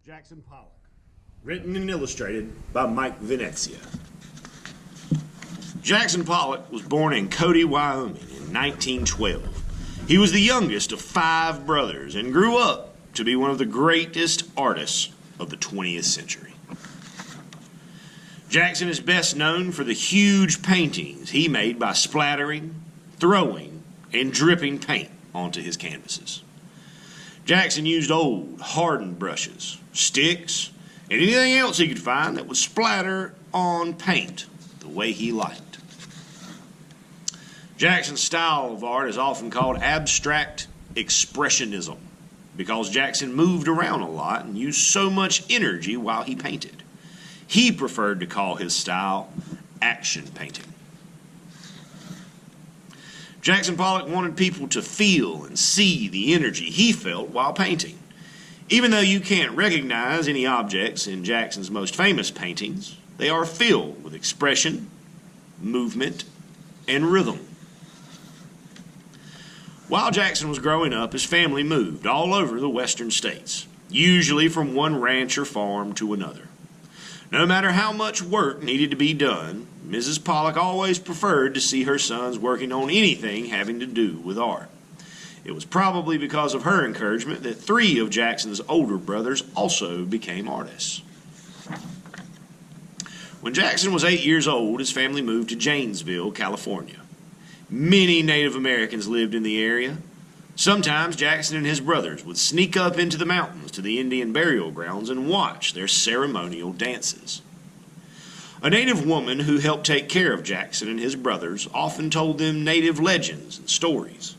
Jackson Pollock. Written and illustrated by Mike Venezia. Jackson Pollock was born in Cody, Wyoming in 1912. He was the youngest of 5 brothers and grew up to be one of the greatest artists of the 20th century. Jackson is best known for the huge paintings he made by splattering, throwing, and dripping paint onto his canvases. Jackson used old, hardened brushes, sticks, and anything else he could find that would splatter on paint the way he liked. Jackson's style of art is often called abstract expressionism because Jackson moved around a lot and used so much energy while he painted. He preferred to call his style action painting. Jackson Pollock wanted people to feel and see the energy he felt while painting. Even though you can't recognize any objects in Jackson's most famous paintings, they are filled with expression, movement, and rhythm. While Jackson was growing up, his family moved all over the western states, usually from one ranch or farm to another. No matter how much work needed to be done, Mrs. Pollock always preferred to see her sons working on anything having to do with art. It was probably because of her encouragement that 3 of Jackson's older brothers also became artists. When Jackson was 8 years old, his family moved to Janesville, California. Many Native Americans lived in the area. Sometimes Jackson and his brothers would sneak up into the mountains to the Indian burial grounds and watch their ceremonial dances. A native woman who helped take care of Jackson and his brothers often told them native legends and stories.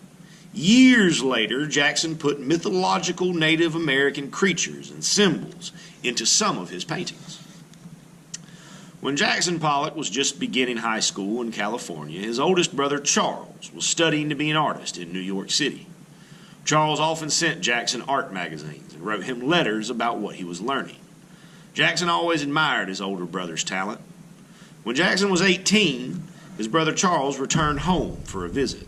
Years later, Jackson put mythological Native American creatures and symbols into some of his paintings. When Jackson Pollock was just beginning high school in California, his oldest brother Charles was studying to be an artist in New York City. Charles often sent Jackson art magazines and wrote him letters about what he was learning. Jackson always admired his older brother's talent. When Jackson was 18, his brother Charles returned home for a visit.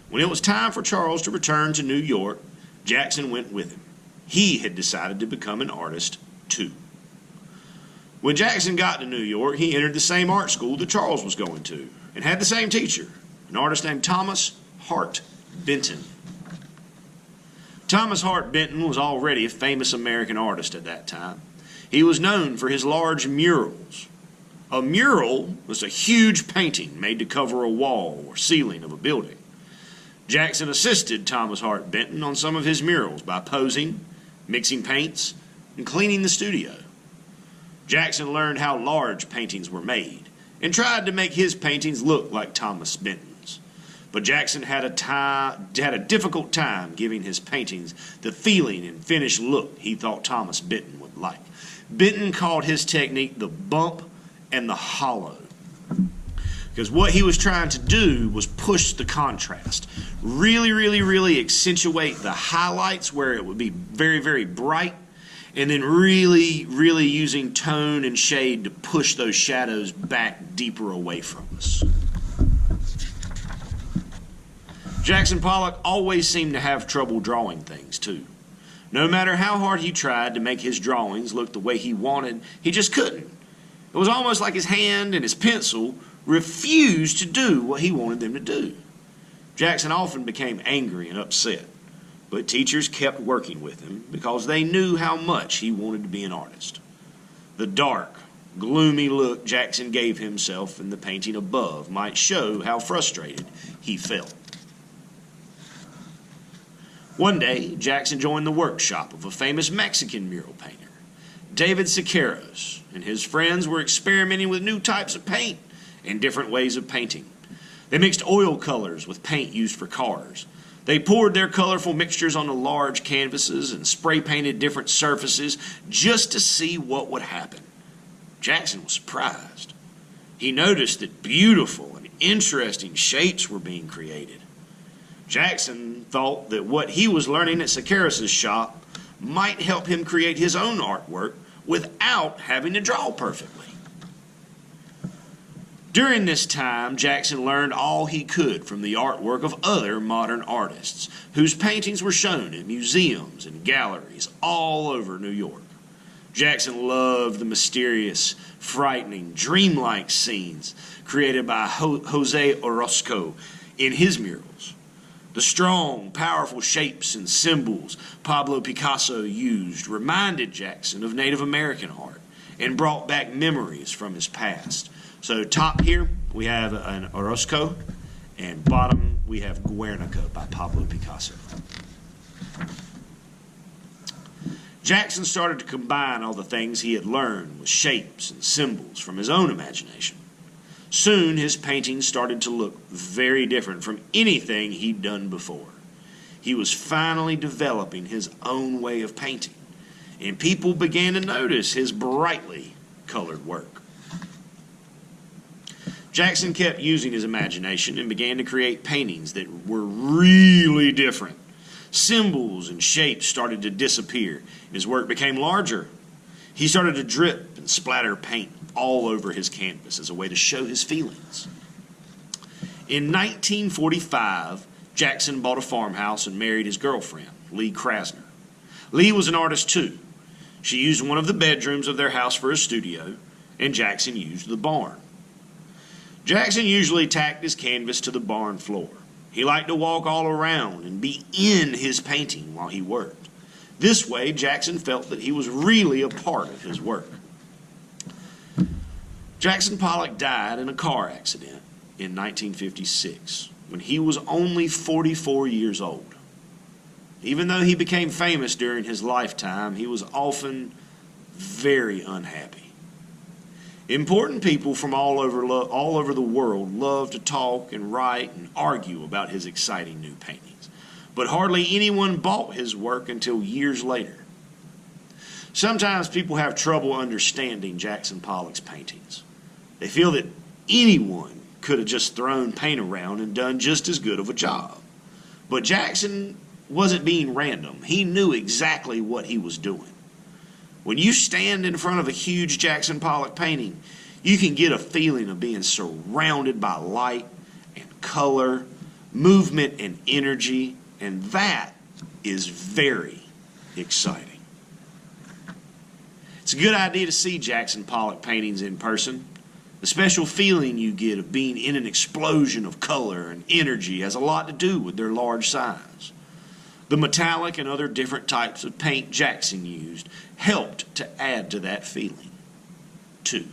When it was time for Charles to return to New York, Jackson went with him. He had decided to become an artist too. When Jackson got to New York, he entered the same art school that Charles was going to and had the same teacher, an artist named Thomas Hart Benton. Thomas Hart Benton was already a famous American artist at that time. He was known for his large murals. A mural was a huge painting made to cover a wall or ceiling of a building. Jackson assisted Thomas Hart Benton on some of his murals by posing, mixing paints, and cleaning the studio. Jackson learned how large paintings were made and tried to make his paintings look like Thomas Benton's. But Jackson had a difficult time giving his paintings the feeling and finished look he thought Thomas Benton would like. Benton called his technique the bump and the hollow, because what he was trying to do was push the contrast, really accentuate the highlights where it would be very bright, and then really using tone and shade to push those shadows back deeper away from us. Jackson Pollock always seemed to have trouble drawing things too. No matter how hard he tried to make his drawings look the way he wanted, he just couldn't. It was almost like his hand and his pencil refused to do what he wanted them to do. Jackson often became angry and upset, but teachers kept working with him because they knew how much he wanted to be an artist. The dark, gloomy look Jackson gave himself in the painting above might show how frustrated he felt. One day, Jackson joined the workshop of a famous Mexican mural painter, David Siqueiros, and his friends were experimenting with new types of paint and different ways of painting. They mixed oil colors with paint used for cars. They poured their colorful mixtures onto large canvases and spray painted different surfaces just to see what would happen. Jackson was surprised. He noticed that beautiful and interesting shapes were being created. Jackson thought that what he was learning at Siqueiros' shop might help him create his own artwork without having to draw perfectly. During this time, Jackson learned all he could from the artwork of other modern artists whose paintings were shown in museums and galleries all over New York. Jackson loved the mysterious, frightening, dreamlike scenes created by Jose Orozco in his murals. The strong, powerful shapes and symbols Pablo Picasso used reminded Jackson of Native American art and brought back memories from his past. So top here we have an Orozco, and bottom we have Guernica by Pablo Picasso. Jackson started to combine all the things he had learned with shapes and symbols from his own imagination. Soon his paintings started to look very different from anything he'd done before. He was finally developing his own way of painting, and people began to notice his brightly colored work. Jackson kept using his imagination and began to create paintings that were really different. Symbols and shapes started to disappear, and his work became larger. He started to drip and splatter paint all over his canvas as a way to show his feelings. In 1945, Jackson bought a farmhouse and married his girlfriend, Lee Krasner. Lee was an artist too. She used one of the bedrooms of their house for a studio, and Jackson used the barn. Jackson usually tacked his canvas to the barn floor. He liked to walk all around and be in his painting while he worked. This way, Jackson felt that he was really a part of his work. Jackson Pollock died in a car accident in 1956 when he was only 44 years old. Even though he became famous during his lifetime, he was often very unhappy. Important people from all over the world loved to talk and write and argue about his exciting new paintings, but hardly anyone bought his work until years later. Sometimes people have trouble understanding Jackson Pollock's paintings. They feel that anyone could have just thrown paint around and done just as good of a job. But Jackson wasn't being random. He knew exactly what he was doing. When you stand in front of a huge Jackson Pollock painting, you can get a feeling of being surrounded by light and color, movement and energy, and that is very exciting. It's a good idea to see Jackson Pollock paintings in person. The special feeling you get of being in an explosion of color and energy has a lot to do with their large size. The metallic and other different types of paint Jackson used helped to add to that feeling, too.